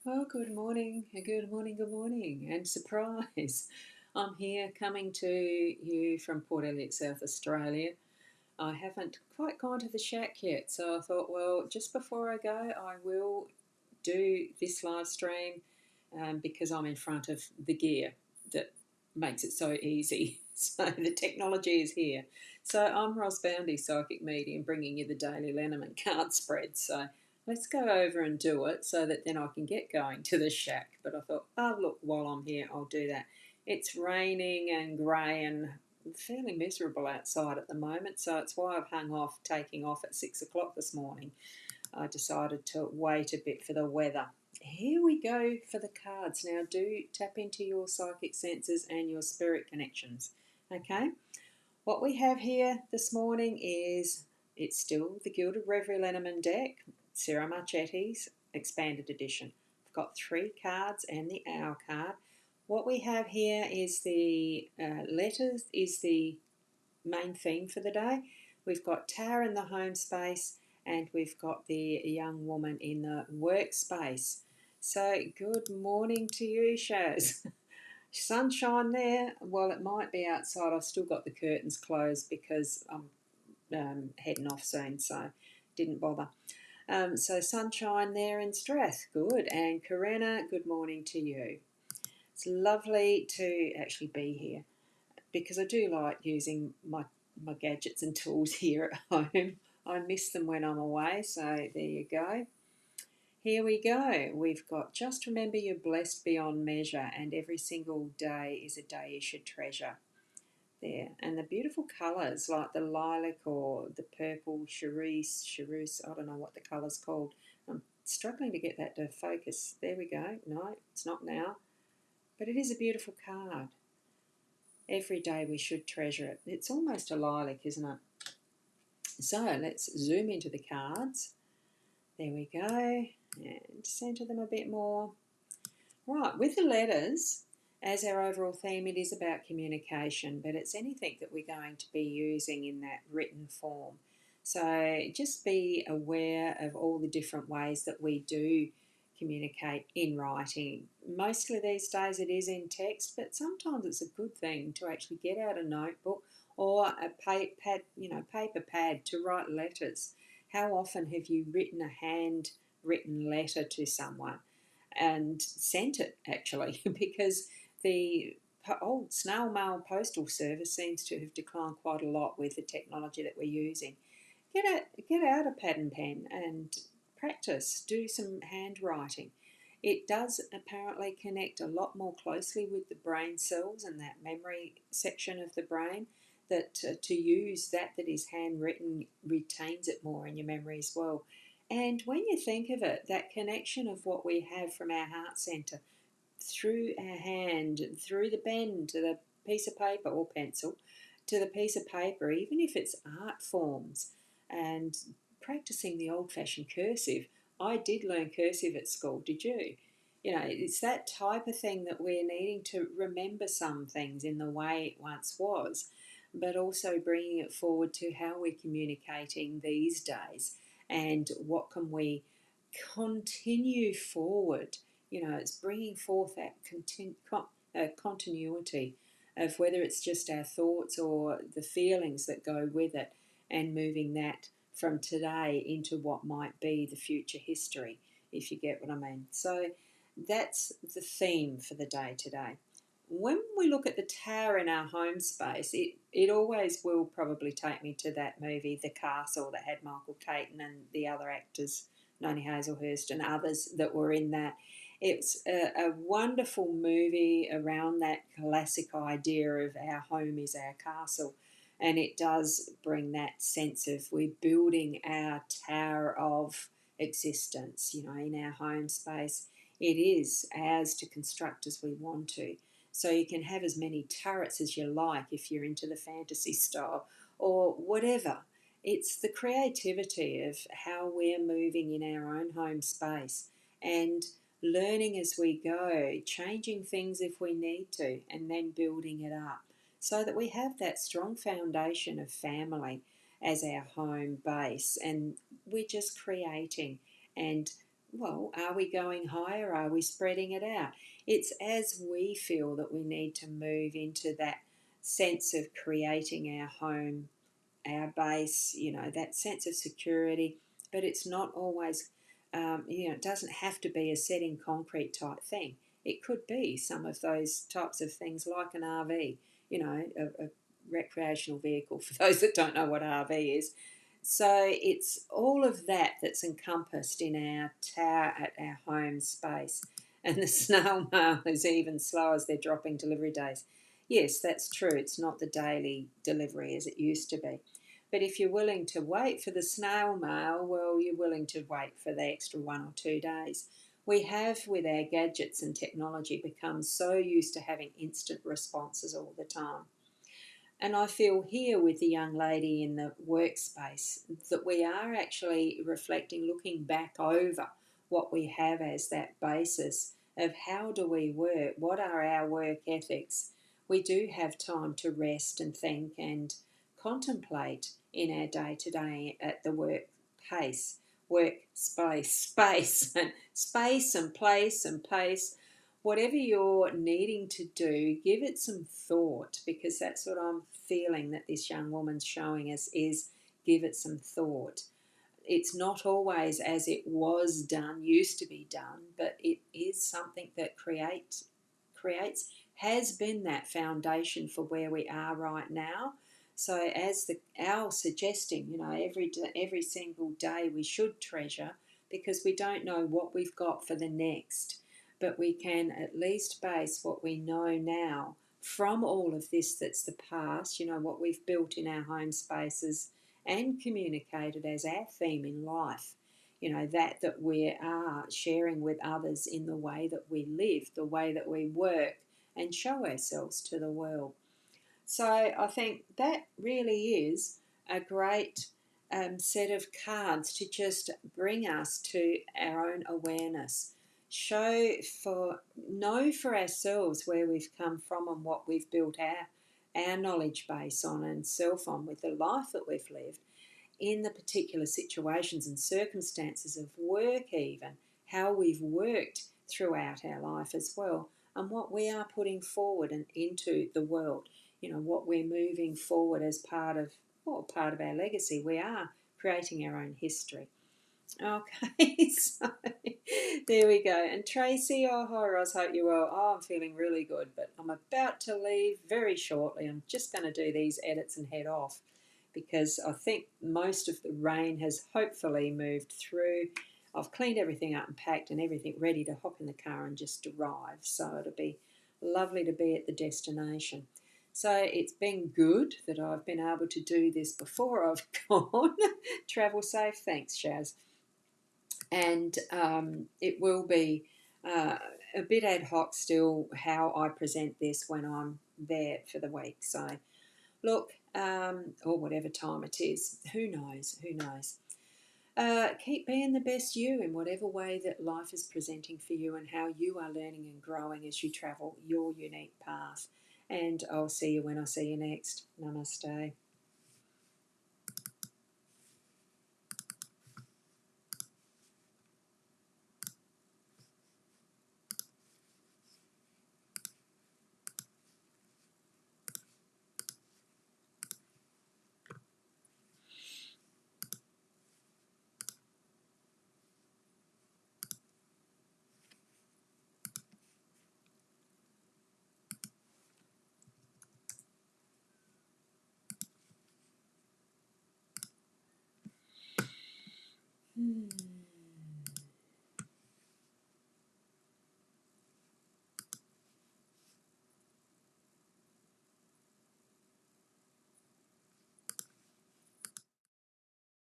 Well, good morning, good morning, good morning, and surprise. I'm here coming to you from Port Elliot, South Australia. I haven't quite gone to the shack yet, so I thought, well, just before I go, I will do this live stream because I'm in front of the gear that makes it so easy. So the technology is here. So I'm Ros Boundy, Psychic Medium, bringing you the daily Lenormand card spread. So let's go over and do it so that then I can get going to the shack. But I thought, oh, look, while I'm here, I'll do that. It's raining and grey and fairly miserable outside at the moment, so it's why I've hung off taking off at 6 o'clock this morning. I decided to wait a bit for the weather. Here we go for the cards. Now, do tap into your psychic senses and your spirit connections. Okay, what we have here this morning is it's still the Gilded Reverie Lenormand deck, Sarah Marchetti's expanded edition. I've got 3 cards and the Owl card. What we have here is the letters, is the main theme for the day. We've got Tower in the home space and we've got the young woman in the workspace. So good morning to you, Shaz. Sunshine there. Well, it might be outside. I've still got the curtains closed because I'm heading off soon, so didn't bother. So sunshine there in Strath. Good. And Karina, good morning to you. It's lovely to actually be here because I do like using my gadgets and tools here at home. I miss them when I'm away, so there you go. Here we go. We've got just remember you're blessed beyond measure and every single day is a day you should treasure. There. And the beautiful colours like the lilac or the purple chartreuse, I don't know what the colour's called. I'm struggling to get that to focus. There we go. No, it's not now. But it is a beautiful card. Every day we should treasure it. It's almost a lilac, isn't it? So let's zoom into the cards. There we go. And centre them a bit more. Right, with the letters, as our overall theme, it is about communication, but it's anything that we're going to be using in that written form. So just be aware of all the different ways that we do communicate in writing. Mostly these days it is in text, but sometimes it's a good thing to actually get out a notebook or a paper pad to write letters. How often have you written a handwritten letter to someone and sent it actually? Because the old snail mail postal service seems to have declined quite a lot with the technology that we're using. Get out a pad and pen and practice, do some handwriting. It does apparently connect a lot more closely with the brain cells and that memory section of the brain, that to use that is handwritten retains it more in your memory as well. And when you think of it, that connection of what we have from our heart centre through our hand, through the pen to the piece of paper or pencil to the piece of paper, even if it's art forms, and practicing the old-fashioned cursive. I did learn cursive at school, did you? You know, it's that type of thing that we're needing to remember some things in the way it once was, but also bringing it forward to how we're communicating these days and what can we continue forward. You know, it's bringing forth that continuity of whether it's just our thoughts or the feelings that go with it, and moving that from today into what might be the future history, if you get what I mean. So that's the theme for the day today. When we look at the tower in our home space, it always will probably take me to that movie, The Castle, that had Michael Caton and the other actors, Noni Hazelhurst and others that were in that. It's a wonderful movie around that classic idea of our home is our castle. And it does bring that sense of we're building our tower of existence, you know, in our home space. It is ours to construct as we want to. So you can have as many turrets as you like if you're into the fantasy style or whatever. It's the creativity of how we're moving in our own home space and learning as we go, changing things if we need to, and then building it up so that we have that strong foundation of family as our home base, and we're just creating and well, are we going higher? Are we spreading it out? It's as we feel that we need to move into that sense of creating our home, our base, that sense of security. But it's not always, it doesn't have to be a set in concrete type thing. It could be some of those types of things like an RV, a recreational vehicle for those that don't know what RV is. So it's all of that that's encompassed in our tower at our home space. And the snail mail is even slow as they're dropping delivery days. Yes, that's true. It's not the daily delivery as it used to be. But if you're willing to wait for the snail mail, well, you're willing to wait for the extra 1 or 2 days. We have, with our gadgets and technology, become so used to having instant responses all the time. And I feel here with the young lady in the workspace that we are actually reflecting, looking back over what we have as that basis of how do we work, what are our work ethics. We do have time to rest and think and contemplate in our day to day at the work pace, work space, and space and place and pace. Whatever you're needing to do, give it some thought, because that's what I'm feeling that this young woman's showing us is give it some thought. It's not always as it was done, used to be done, but it is something that creates has been that foundation for where we are right now. So as the owl suggesting, every single day we should treasure, because we don't know what we've got for the next, but we can at least base what we know now from all of this that's the past, what we've built in our home spaces and communicated as our theme in life, that we are sharing with others in the way that we live, the way that we work and show ourselves to the world. So I think that really is a great set of cards to just bring us to our own awareness. Know for ourselves where we've come from and what we've built our knowledge base on and self on with the life that we've lived in the particular situations and circumstances of work, even how we've worked throughout our life as well, and what we are putting forward and into the world. What we're moving forward as part of our legacy. We are creating our own history. Okay, so there we go. And Tracy, hi Roz, hope you're well. I'm feeling really good, but I'm about to leave very shortly. I'm just going to do these edits and head off, because I think most of the rain has hopefully moved through. I've cleaned everything up and packed and everything ready to hop in the car and just arrive. So it'll be lovely to be at the destination. So it's been good that I've been able to do this before I've gone. Travel safe. Thanks, Shaz. And it will be a bit ad hoc still how I present this when I'm there for the week. So look, or whatever time it is, who knows? Keep being the best you in whatever way that life is presenting for you and how you are learning and growing as you travel your unique path. And I'll see you when I see you next. Namaste. Hmm.